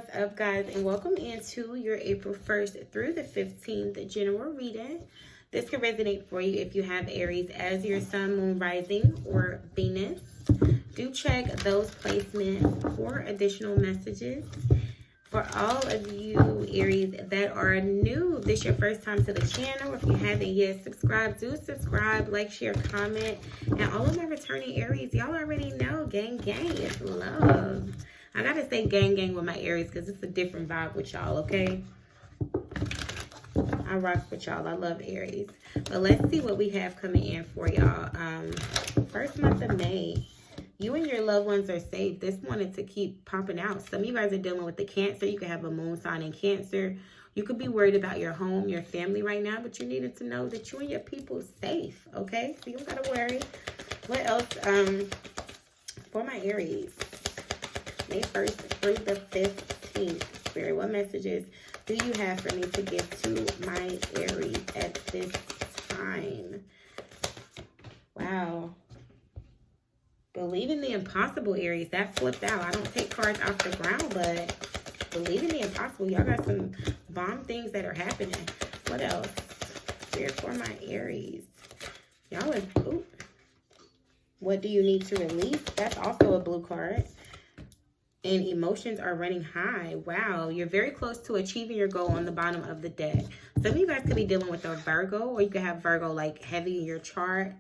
What's up, guys, and welcome into your April 1st through the 15th general reading. This could resonate for you if you have Aries as your sun, moon, rising, or Venus. Do check those placements for additional messages. For all of you Aries that are new, this is your first time to the channel. If you haven't yet subscribed, do subscribe, like, share, comment. And all of my returning Aries, y'all already know, gang, gang, it's love. I gotta say gang, gang with my Aries because it's a different vibe with y'all, okay? I rock with y'all. I love Aries. But let's see what we have coming in for y'all. First month of May. You and your loved ones are safe. This wanted to keep popping out. Some of you guys are dealing with the Cancer. You could have a moon sign in Cancer. You could be worried about your home, your family right now, but you needed to know that you and your people are safe, okay? So you don't gotta worry. What else? For my Aries, May 1st through the 15th. Spirit, what messages do you have for me to give to my Aries at this time? Wow. Believe in the impossible, Aries. That flipped out. I don't take cards off the ground, but believe in the impossible. Y'all got some bomb things that are happening. What else? Here for my Aries. Y'all are, ooh. What do you need to release? That's also a blue card. And emotions are running high. Wow. You're very close to achieving your goal on the bottom of the deck. Some of you guys could be dealing with a Virgo, or you could have Virgo like heavy in your chart.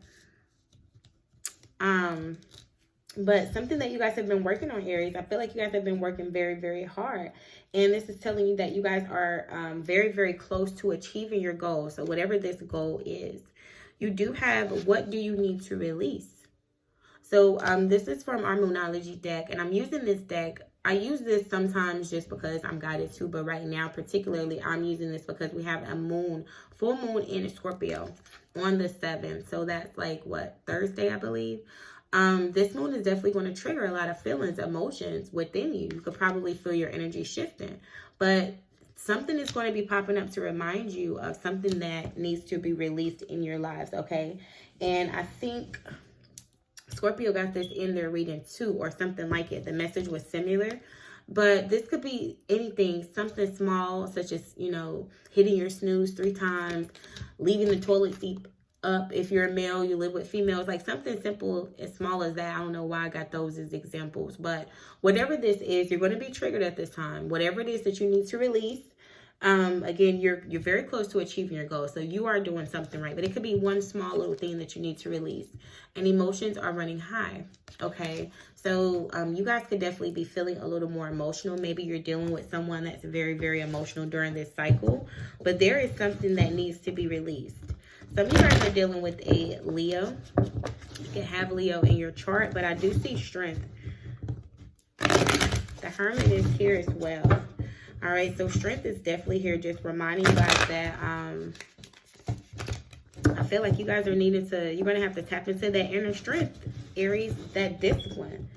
But something that you guys have been working on, Aries, I feel like you guys have been working very, very hard. And this is telling you that you guys are very, very close to achieving your goal. So whatever this goal is, you do have, what do you need to release? So this is from our Moonology deck. And I'm using this deck. I use this sometimes just because I'm guided to. But right now, particularly, I'm using this because we have a moon, full moon in Scorpio on the 7th. So that's like, what, Thursday, I believe. This moon is definitely going to trigger a lot of feelings, emotions within you. You could probably feel your energy shifting, but something is going to be popping up to remind you of something that needs to be released in your lives, okay? And I think Scorpio got this in their reading too, or something like it. The message was similar, but this could be anything, something small, such as, you know, hitting your snooze 3 times, leaving the toilet seat up. If you're a male, you live with females, like something simple as small as that. I don't know why I got those as examples, but whatever this is, you're going to be triggered at this time. Whatever it is that you need to release, again, you're very close to achieving your goal, so you are doing something right. But it could be one small little thing that you need to release, and emotions are running high. Okay, so you guys could definitely be feeling a little more emotional. Maybe you're dealing with someone that's very, very emotional during this cycle, but there is something that needs to be released. Some of you guys are dealing with a Leo. You can have Leo in your chart, but I do see strength. The Hermit is here as well. All right, so strength is definitely here, just reminding you guys that I feel like you guys are needing to, you're going to have to tap into that inner strength, Aries, that discipline.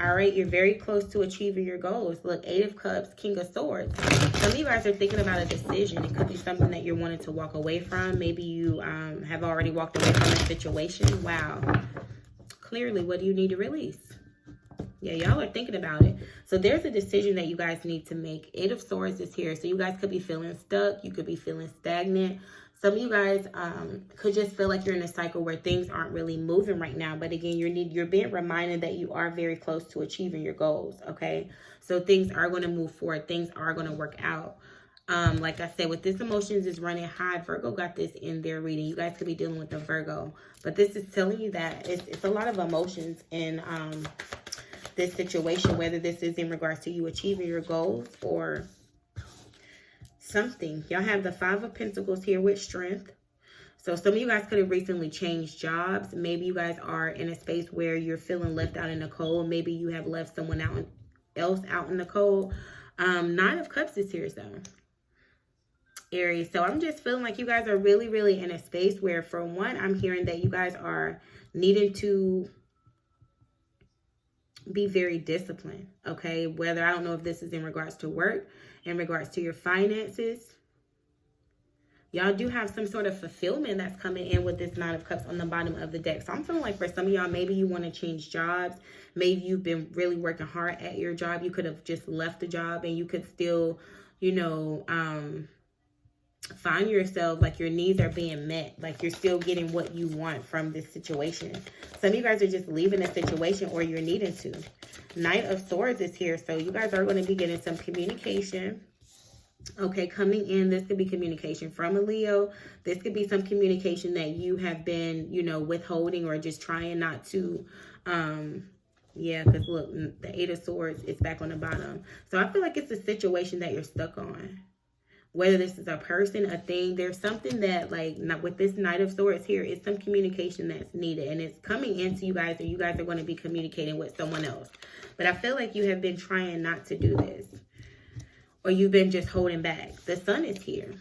All right, you're very close to achieving your goals. Look, 8 of Cups, King of Swords. Some of you guys are thinking about a decision. It could be something that you're wanting to walk away from. Maybe you have already walked away from a situation. Wow. Clearly, what do you need to release? Yeah, y'all are thinking about it. So there's a decision that you guys need to make. 8 of Swords is here. So you guys could be feeling stuck. You could be feeling stagnant. Some of you guys could just feel like you're in a cycle where things aren't really moving right now. But again, you're being reminded that you are very close to achieving your goals, okay? So things are going to move forward. Things are going to work out. Like I said, with this emotions is running high, Virgo got this in their reading. You guys could be dealing with a Virgo. But this is telling you that it's a lot of emotions in this situation, whether this is in regards to you achieving your goals or something. Y'all have the 5 of Pentacles here with strength. So some of you guys could have recently changed jobs. Maybe you guys are in a space where you're feeling left out in the cold. Maybe you have left someone else out in the cold. 9 of Cups is here, so Aries. So I'm just feeling like you guys are really, really in a space where, for one, I'm hearing that you guys are needing to be very disciplined, okay? Whether, I don't know if this is in regards to work, in regards to your finances, Y'all do have some sort of fulfillment that's coming in with this Nine of Cups on the bottom of the deck. So I'm feeling like for some of y'all, maybe you want to change jobs. Maybe you've been really working hard at your job. You could have just left the job and you could still, you know, find yourself like your needs are being met. Like you're still getting what you want from this situation. Some of you guys are just leaving a situation or you're needing to. Knight of Swords is here. So you guys are going to be getting some communication. Okay, coming in, this could be communication from a Leo. This could be some communication that you have been, you know, withholding or just trying not to. Yeah, because look, the Eight of Swords is back on the bottom. So I feel like it's a situation that you're stuck on. Whether this is a person, a thing, there's something that, like, not with this Knight of Swords here, it's some communication that's needed. And it's coming into you guys, and you guys are going to be communicating with someone else. But I feel like you have been trying not to do this. Or you've been just holding back. The Sun is here.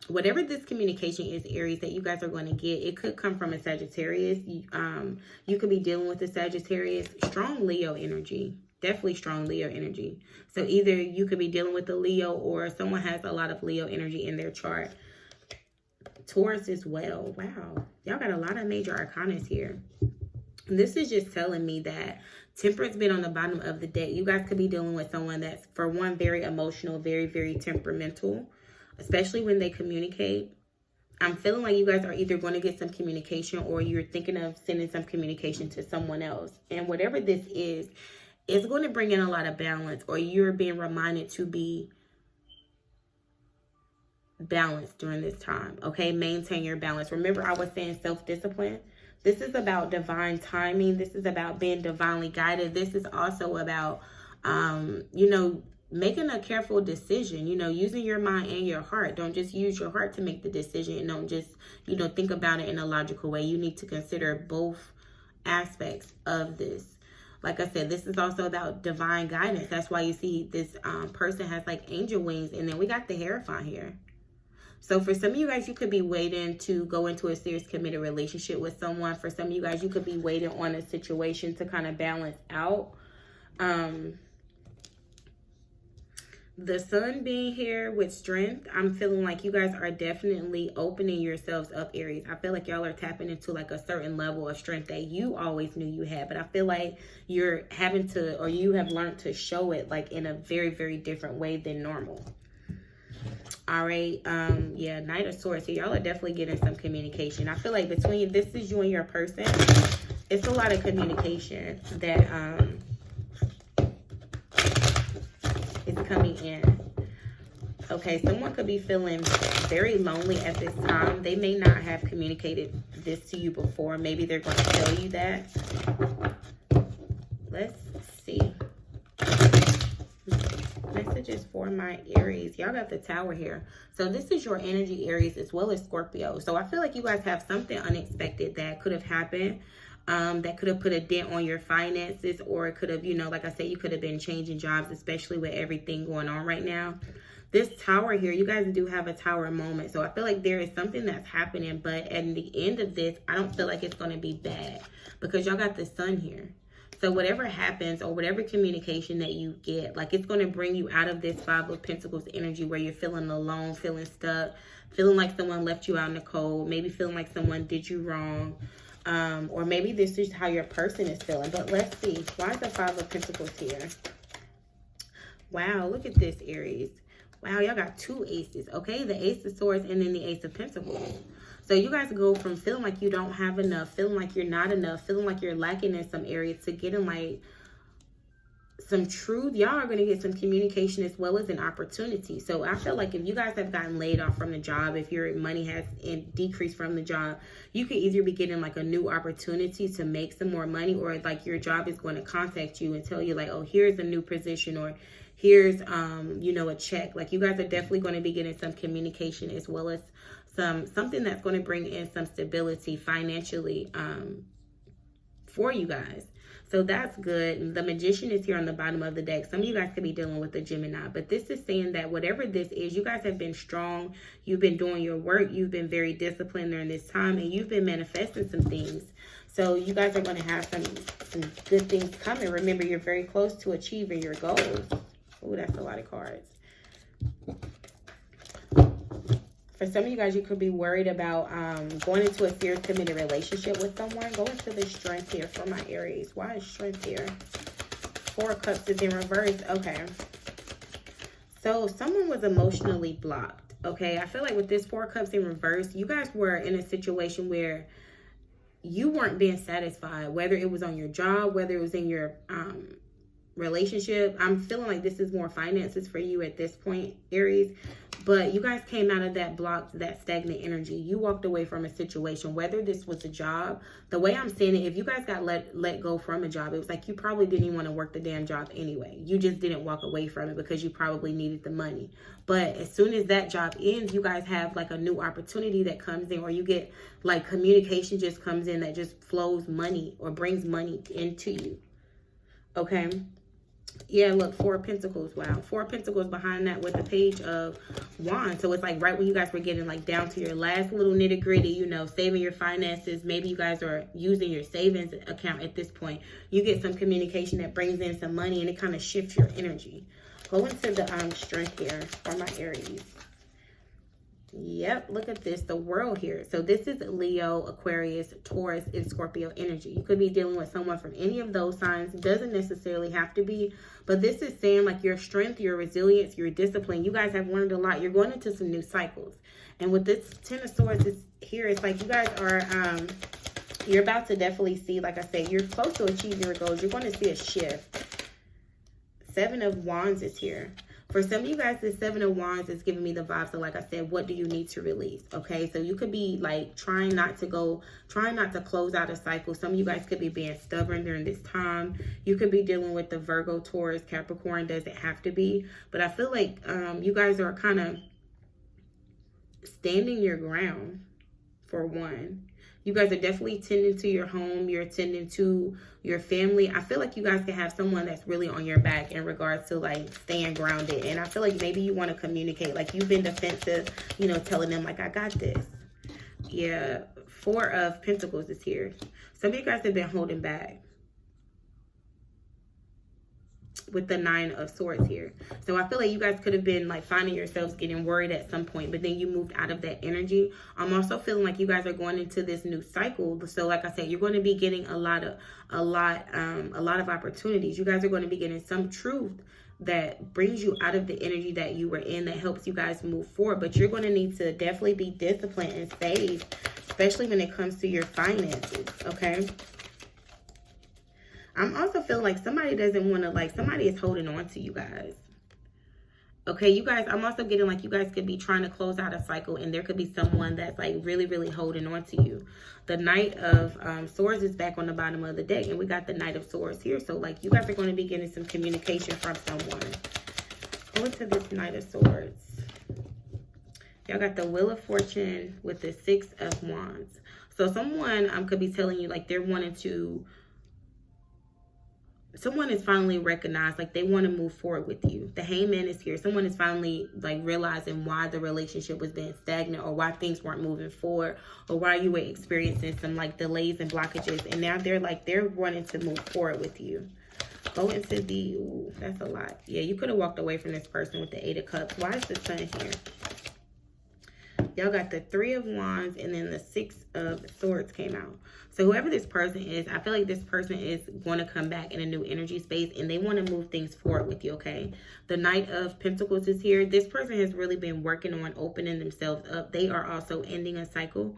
Whatever this communication is, Aries, that you guys are going to get, it could come from a Sagittarius. You could be dealing with a Sagittarius. Strong Leo energy. Definitely strong Leo energy. So either you could be dealing with a Leo or someone has a lot of Leo energy in their chart. Taurus as well. Wow. Y'all got a lot of major arcanas here. This is just telling me that Temperance been on the bottom of the deck. You guys could be dealing with someone that's, for one, very emotional, very, very temperamental, especially when they communicate. I'm feeling like you guys are either going to get some communication or you're thinking of sending some communication to someone else. And whatever this is, it's going to bring in a lot of balance, or you're being reminded to be balanced during this time. Okay, maintain your balance. Remember, I was saying self-discipline. This is about divine timing. This is about being divinely guided. This is also about, you know, making a careful decision, you know, using your mind and your heart. Don't just use your heart to make the decision, and don't just, you know, think about it in a logical way. You need to consider both aspects of this. Like I said, this is also about divine guidance. That's why you see this person has like angel wings, and then we got the Hierophant here. So for some of you guys, you could be waiting to go into a serious committed relationship with someone. For some of you guys, you could be waiting on a situation to kind of balance out. The Sun being here with strength, I'm feeling like you guys are definitely opening yourselves up, Aries. I feel like y'all are tapping into like a certain level of strength that you always knew you had. But I feel like you're having to, or you have learned to show it like in a very, very different way than normal. All right, yeah, Knight of Swords here. Y'all are definitely getting some communication. I feel like between, this is you and your person, it's a lot of communication that is coming in. Okay, someone could be feeling very lonely at this time. They may not have communicated this to you before. Maybe they're going to tell you that. Let's see. Messages for my Aries. Y'all got the Tower here. So this is your energy, Aries, as well as Scorpio. So I feel like you guys have something unexpected that could have happened, that could have put a dent on your finances, or it could have, you know, like I said, you could have been changing jobs, especially with everything going on right now. This Tower here, you guys do have a Tower moment. So I feel like there is something that's happening, but at the end of this, I don't feel like it's going to be bad because y'all got the Sun here. So whatever happens, or whatever communication that you get, like, it's going to bring you out of this Five of Pentacles energy where you're feeling alone, feeling stuck, feeling like someone left you out in the cold, maybe feeling like someone did you wrong, or maybe this is how your person is feeling. But let's see. Why is the Five of Pentacles here? Wow, look at this, Aries. Wow, y'all got two aces, okay? The Ace of Swords and then the Ace of Pentacles. So you guys go from feeling like you don't have enough, feeling like you're not enough, feeling like you're lacking in some areas, to getting like some truth. Y'all are going to get some communication as well as an opportunity. So I feel like if you guys have gotten laid off from the job, if your money has decreased from the job, you could either be getting like a new opportunity to make some more money, or like your job is going to contact you and tell you like, oh, here's a new position, or here's, you know, a check. Like, you guys are definitely going to be getting some communication as well as something that's going to bring in some stability financially for you guys. So that's good. The Magician is here on the bottom of the deck. Some of you guys could be dealing with a Gemini, but this is saying that whatever this is, you guys have been strong. You've been doing your work. You've been very disciplined during this time, and you've been manifesting some things. So you guys are going to have some good things coming. Remember, you're very close to achieving your goals. Oh, that's a lot of cards. For some of you guys, you could be worried about going into a serious committed relationship with someone. Go into the strength here for my Aries. Why is strength here? 4 of Cups is in reverse. Okay. So someone was emotionally blocked. Okay. I feel like with this 4 of Cups in reverse, you guys were in a situation where you weren't being satisfied, whether it was on your job, whether it was in your relationship. I'm feeling like this is more finances for you at this point, Aries. But you guys came out of that blocked, that stagnant energy. You walked away from a situation, whether this was a job. The way I'm seeing it, if you guys got let go from a job, it was like you probably didn't even want to work the damn job anyway. You just didn't walk away from it because you probably needed the money. But as soon as that job ends, you guys have like a new opportunity that comes in, or you get like communication just comes in that just flows money or brings money into you. Okay. Yeah, look, 4 of Pentacles. Wow. 4 of Pentacles behind that with the Page of Wands. So it's like right when you guys were getting like down to your last little nitty gritty, you know, saving your finances. Maybe you guys are using your savings account at this point. You get some communication that brings in some money and it kind of shifts your energy. Go into the strength here for my Aries. Yep, look at this, the World here. So this is Leo, Aquarius, Taurus, and Scorpio energy. You could be dealing with someone from any of those signs. It doesn't necessarily have to be, but this is saying like your strength, your resilience, your discipline. You guys have learned a lot. You're going into some new cycles. And with this 10 of Swords is here, it's like you guys are, you're about to definitely see, like I said, you're close to achieving your goals. You're going to see a shift. 7 of Wands is here. For some of you guys, the 7 of Wands is giving me the vibes of, like I said, what do you need to release? Okay, so you could be like trying not to close out a cycle. Some of you guys could be being stubborn during this time. You could be dealing with the Virgo, Taurus, Capricorn. Doesn't have to be. But I feel like you guys are kind of standing your ground, for one. You guys are definitely tending to your home. You're tending to your family. I feel like you guys can have someone that's really on your back in regards to like staying grounded. And I feel like maybe you want to communicate. Like you've been defensive, you know, telling them like, I got this. Yeah. 4 of Pentacles is here. Some of you guys have been holding back. With the 9 of Swords here. So I feel like you guys could have been like finding yourselves getting worried at some point, but then you moved out of that energy. I'm also feeling like you guys are going into this new cycle. So like I said, you're going to be getting a lot of opportunities. You guys are going to be getting some truth that brings you out of the energy that you were in, that helps you guys move forward. But you're going to need to definitely be disciplined and save, especially when it comes to your finances. Okay. I'm also feeling like somebody doesn't want to, like, somebody is holding on to you guys. Okay, you guys, I'm also getting like you guys could be trying to close out a cycle and there could be someone that's like really, really holding on to you. The Knight of Swords is back on the bottom of the deck and we got the Knight of Swords here. So like you guys are going to be getting some communication from someone. Go into this Knight of Swords. Y'all got the Wheel of Fortune with the 6 of Wands. So someone could be telling you like they're wanting to, someone is finally recognized, like they want to move forward with you. The Hangman is here. Someone is finally like realizing why the relationship was being stagnant or why things weren't moving forward or why you were experiencing some like delays and blockages. And now they're wanting to move forward with you. Go into the, ooh, that's a lot. Yeah, you could have walked away from this person with the 8 of Cups. Why is the Sun here? Y'all got the 3 of Wands and then the 6 of Swords came out. So whoever this person is, I feel like this person is going to come back in a new energy space and they want to move things forward with you, okay? The Knight of Pentacles is here. This person has really been working on opening themselves up. They are also ending a cycle.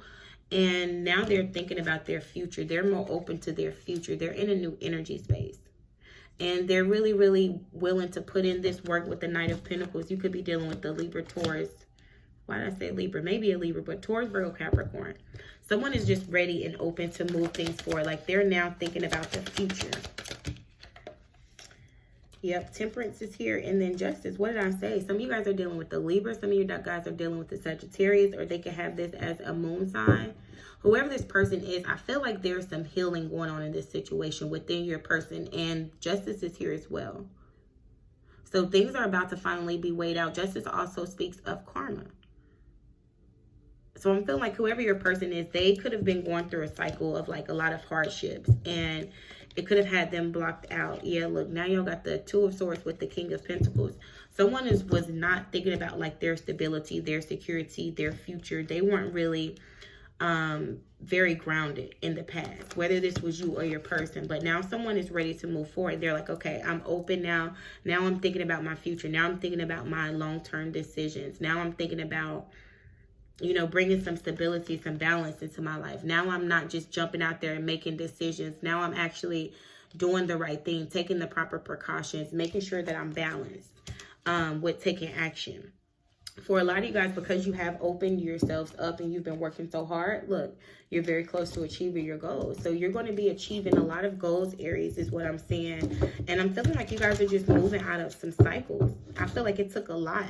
And now they're thinking about their future. They're more open to their future. They're in a new energy space. And they're really, really willing to put in this work with the Knight of Pentacles. You could be dealing with the Libra, Taurus. Why did I say Libra? Maybe a Libra, but Taurus, Virgo, Capricorn. Someone is just ready and open to move things forward. Like they're now thinking about the future. Yep, Temperance is here. And then Justice. What did I say? Some of you guys are dealing with the Libra. Some of you guys are dealing with the Sagittarius. Or they can have this as a moon sign. Whoever this person is, I feel like there's some healing going on in this situation within your person. And Justice is here as well. So things are about to finally be weighed out. Justice also speaks of karma. So I'm feeling like whoever your person is, they could have been going through a cycle of like a lot of hardships. And It could have had them blocked out. Yeah, look, now y'all got the Two of Swords with the King of Pentacles. Someone was not thinking about like their stability, their security, their future. They weren't really very grounded in the past, whether this was you or your person. But now someone is ready to move forward. They're like, okay, I'm open now. Now I'm thinking about my future. Now I'm thinking about my long-term decisions. Now I'm thinking about, you know, bringing some stability, some balance into my life. Now I'm not just jumping out there and making decisions. Now I'm actually doing the right thing, taking the proper precautions, making sure that I'm balanced with taking action. For a lot of you guys, because you have opened yourselves up and you've been working so hard, look, you're very close to achieving your goals. So you're going to be achieving a lot of goals, Aries, is what I'm saying. And I'm feeling like you guys are just moving out of some cycles. I feel like it took a lot.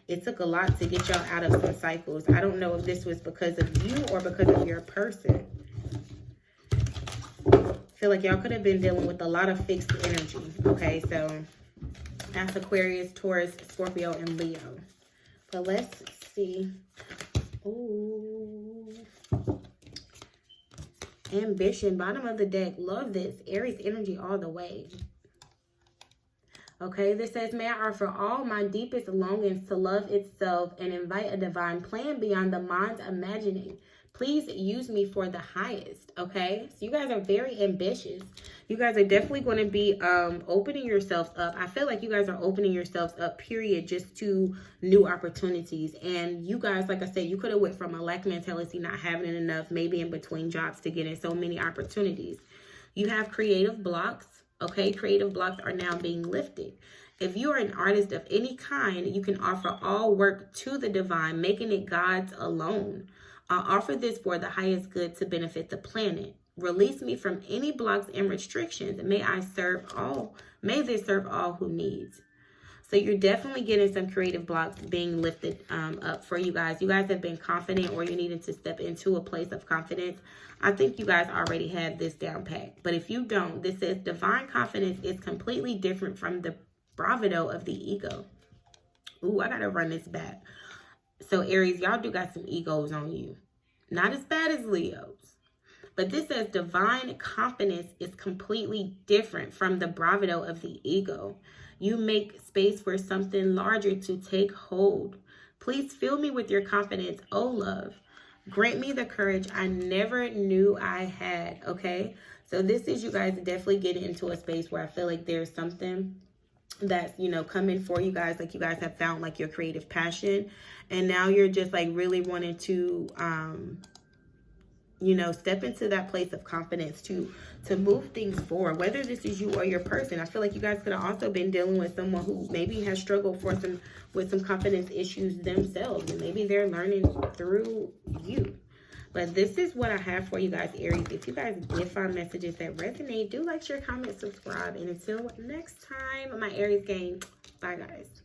It took a lot to get y'all out of some cycles. I don't know if this was because of you or because of your person. I feel like y'all could have been dealing with a lot of fixed energy. Okay, so that's Aquarius, Taurus, Scorpio, and Leo. But let's see. Ooh. Ambition, bottom of the deck. Love this. Aries energy all the way. Okay, this says, may I offer all my deepest longings to love itself and invite a divine plan beyond the mind's imagining. Please use me for the highest. Okay, so you guys are very ambitious. You guys are definitely going to be opening yourselves up. I feel like you guys are opening yourselves up, period, just to new opportunities. And you guys, like I said, you could have went from a lack mentality, not having enough, maybe in between jobs, to getting so many opportunities. You have creative blocks. Okay, creative blocks are now being lifted. If you are an artist of any kind, you can offer all work to the divine, making it God's alone. I offer this for the highest good to benefit the planet. Release me from any blocks and restrictions. May this serve all who needs. So you're definitely getting some creative blocks being lifted up for you guys. You guys have been confident, or you needed to step into a place of confidence. I think you guys already have this down pat. But if you don't, this says divine confidence is completely different from the bravado of the ego. Ooh, I got to run this back. So Aries, y'all do got some egos on you. Not as bad as Leo's. But this says divine confidence is completely different from the bravado of the ego. You make space for something larger to take hold. Please fill me with your confidence, oh love. Grant me the courage I never knew I had, okay? So this is you guys definitely getting into a space where I feel like there's something that's, you know, coming for you guys. Like you guys have found like your creative passion. And now you're just like really wanting to, you know, step into that place of confidence to move things forward, whether this is you or your person. I feel like you guys could have also been dealing with someone who maybe has struggled with some confidence issues themselves, and maybe they're learning through you. But this is what I have for you guys, Aries. If you guys did find messages that resonate, do like, share, comment, subscribe. And until next time, my Aries gang, bye guys.